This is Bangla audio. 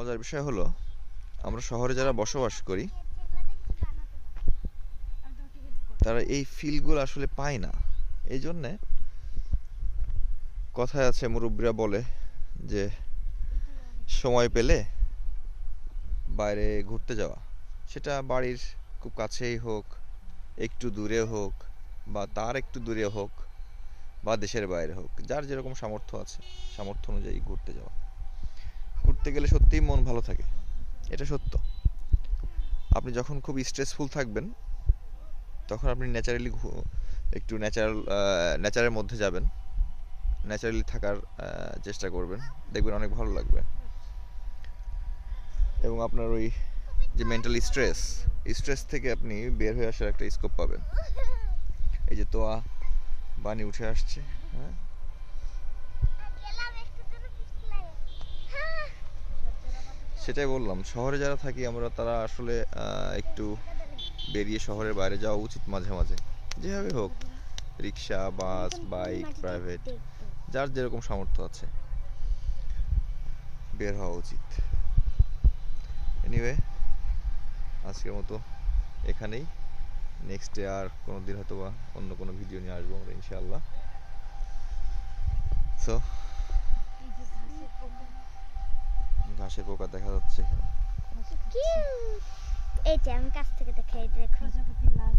মজার বিষয় হলো আমরা শহরে যারা বসবাস করি তারা এই ফিলগুলো আসলে পায় না। এই জন্যে কথায় আছে, মুরব্বীরা বলে যে সময় পেলে বাইরে ঘুরতে যাওয়া, সেটা বাড়ির খুব কাছেই হোক, একটু দূরে হোক, বা তার একটু দূরে হোক, বা দেশের বাইরে হোক, যার যেরকম সামর্থ্য আছে সামর্থ্য অনুযায়ী ঘুরতে যাওয়া। ঘুরতে গেলে সত্যিই মন ভালো থাকে, এটা সত্য। আপনি যখন খুব স্ট্রেসফুল থাকবেন তখন আপনি ন্যাচারালি একটু নেচারের মধ্যে যাবেন, ন্যাচারালি থাকার চেষ্টা করবেন, দেখবেন অনেক ভালো লাগবে। এবং আপনার ওই যে মেন্টাল স্ট্রেস থেকে আপনি বের হয়ে আসার একটা স্কোপ পাবেন। এই যে তোয়া বানি উঠে আসছে, হ্যাঁ, সেটাই বললাম, শহরে যারা থাকি আমরা তারা আসলে একটু বেরিয়ে শহরের বাইরে যাওয়া উচিত মাঝে মাঝে, যেভাবে হোক, রিক্সা, বাস, বাইক, প্রাইভেট, যার যেরকম সামর্থ্য আছে বের হওয়া উচিত। এনিওয়ে, আজকের মতো এখানেই। নেক্সট ডে আর কোনো দিন হয়তো বা অন্য কোনো ভিডিও নিয়ে আসবো আমরা ইনশাআল্লাহ। সো ঘাসের পোকা দেখা যাচ্ছে এখানে। এইটা আমি কাছ থেকে দেখাই, দেখো।